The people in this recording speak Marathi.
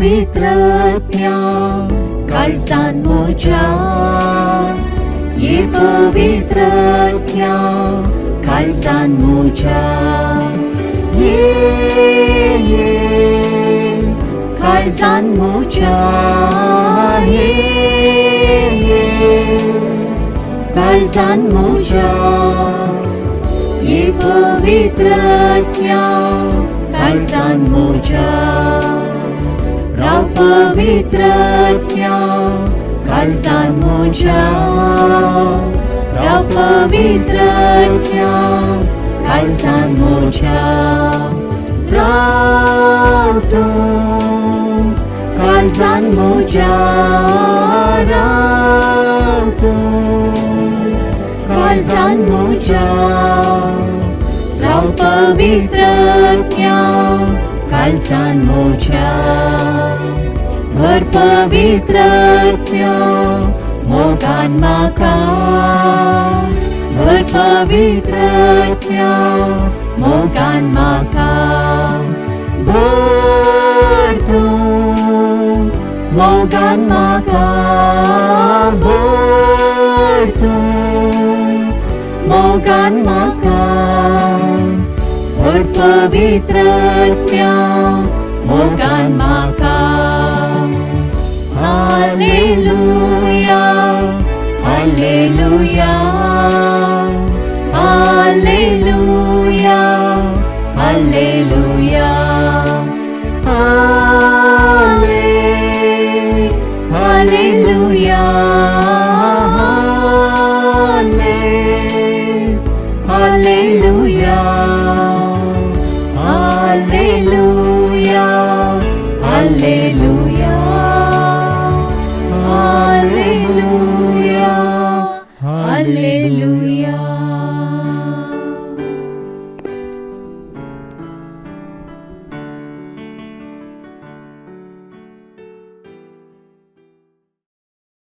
पवित्रज्ञा काळजांमोच्या ये पवित्रज्ञा काळजांमोच्या ये काळजांमोच्या ये काळजांमोच्या ये पवित्रज्ञा काळजांमोच्या राव पवित्रज्ञा काळजांमोच्या राव पवित्रज्ञा काळजांमोच्या राव तू काळजांमोच्या राव तू काळजांमोच्या राव पवित्रज्ञा काळजांमोच्या भर पवित्रज्ञा मोगान म्हाका भर पवित्रज्ञा मोगान म्हाका भर तू मोगान म्हाका भर तू मोगान म्हाका भर पवित्रज्ञा मोगान म्हाका hallelujah hallelujah hallelujah hallelujah hallelujah hallelujah hallelujah hallelujah hallelujah hallelujah